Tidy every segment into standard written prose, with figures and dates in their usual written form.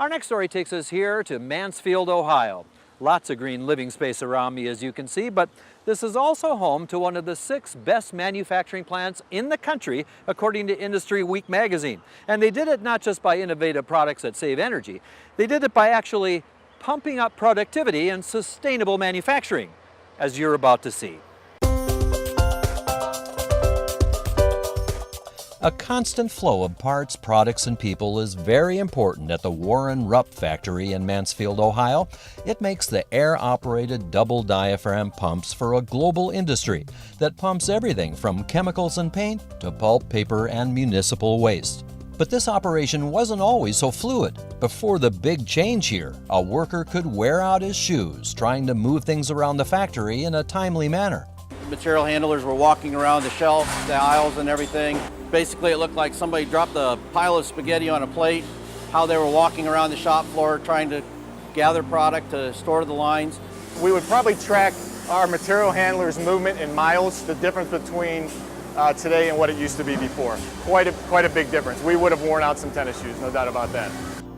Our next story takes us here to Mansfield, Ohio. Lots of green living space around me, as you can see, but this is also home to one of the 6 best manufacturing plants in the country, according to Industry Week magazine. And they did it not just by innovative products that save energy, they did it by actually pumping up productivity and sustainable manufacturing, as you're about to see. A constant flow of parts, products, and people is very important at the Warren Rupp factory in Mansfield, Ohio. It makes the air-operated double diaphragm pumps for a global industry that pumps everything from chemicals and paint to pulp, paper, and municipal waste. But this operation wasn't always so fluid. Before the big change here, a worker could wear out his shoes trying to move things around the factory in a timely manner. Material handlers were walking around the shelves, the aisles and everything. Basically, it looked like somebody dropped a pile of spaghetti on a plate, how they were walking around the shop floor trying to gather product to store the lines. We would probably track our material handlers' movement in miles, the difference between today and what it used to be before. Quite a big difference. We would have worn out some tennis shoes, no doubt about that.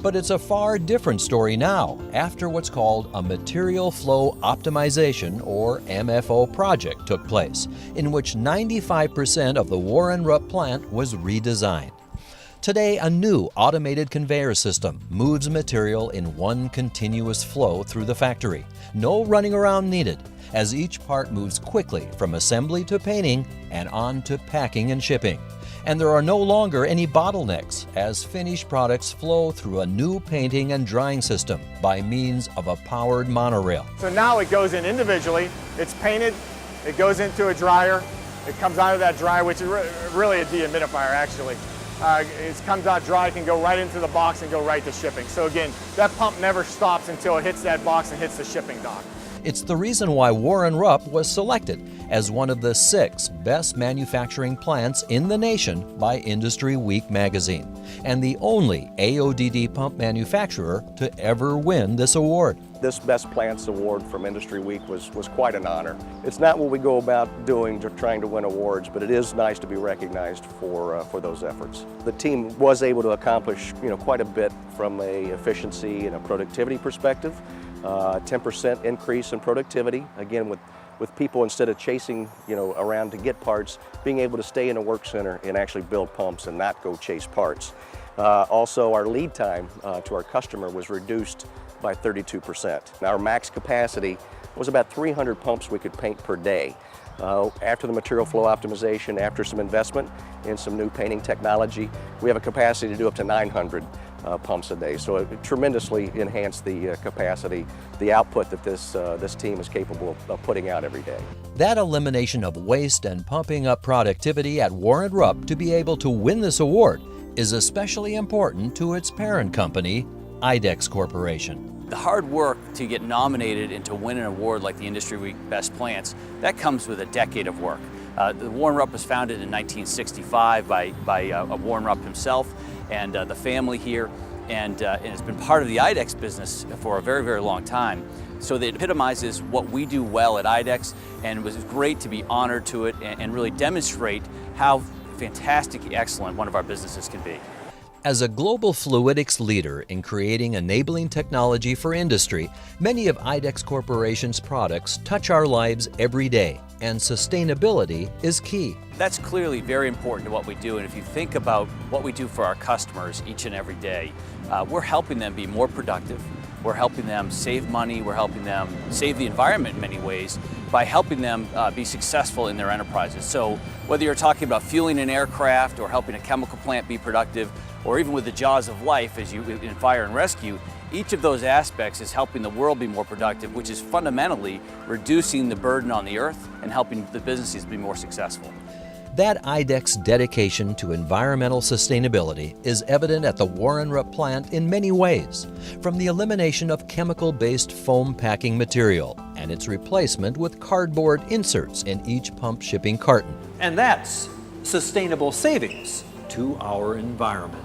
But it's a far different story now, after what's called a Material Flow Optimization, or MFO project took place, in which 95% of the Warren Rupp plant was redesigned. Today, a new automated conveyor system moves material in one continuous flow through the factory. No running around needed, as each part moves quickly from assembly to painting and on to packing and shipping. And there are no longer any bottlenecks, as finished products flow through a new painting and drying system by means of a powered monorail. So now it goes in individually, it's painted, it goes into a dryer, it comes out of that dryer, which is really a dehumidifier actually. It comes out dry, it can go right into the box and go right to shipping. So again, that pump never stops until it hits that box and hits the shipping dock. It's the reason why Warren Rupp was selected as one of the 6 best manufacturing plants in the nation by Industry Week magazine, and the only AODD pump manufacturer to ever win this award. This Best Plants Award from Industry Week was quite an honor. It's not what we go about doing, trying to win awards, but it is nice to be recognized for those efforts. The team was able to accomplish quite a bit from a efficiency and a productivity perspective. 10% increase in productivity, again with people, instead of chasing around to get parts, being able to stay in a work center and actually build pumps and not go chase parts. Also, our lead time to our customer was reduced by 32%. Now, our max capacity was about 300 pumps we could paint per day. After the material flow optimization, after some investment in some new painting technology, we have a capacity to do up to 900 pumps a day. So it tremendously enhanced the capacity, the output that this team is capable of putting out every day. That elimination of waste and pumping up productivity at Warren Rupp to be able to win this award is especially important to its parent company, IDEX Corporation. The hard work to get nominated and to win an award like the Industry Week Best Plants, that comes with a decade of work. The Warren Rupp was founded in 1965 by Warren Rupp himself and the family here, and it's been part of the IDEX business for a very, very long time. So that epitomizes what we do well at IDEX, and it was great to be honored to it and really demonstrate how fantastically excellent one of our businesses can be. As a global fluidics leader in creating enabling technology for industry, many of IDEX Corporation's products touch our lives every day, and sustainability is key. That's clearly very important to what we do, and if you think about what we do for our customers each and every day, we're helping them be more productive, we're helping them save money, we're helping them save the environment in many ways by helping them be successful in their enterprises. So whether you're talking about fueling an aircraft or helping a chemical plant be productive, or even with the jaws of life as you in fire and rescue, each of those aspects is helping the world be more productive, which is fundamentally reducing the burden on the earth and helping the businesses be more successful. That IDEX dedication to environmental sustainability is evident at the Warren Rupp plant in many ways, from the elimination of chemical-based foam packing material and its replacement with cardboard inserts in each pump shipping carton. And that's sustainable savings to our environment.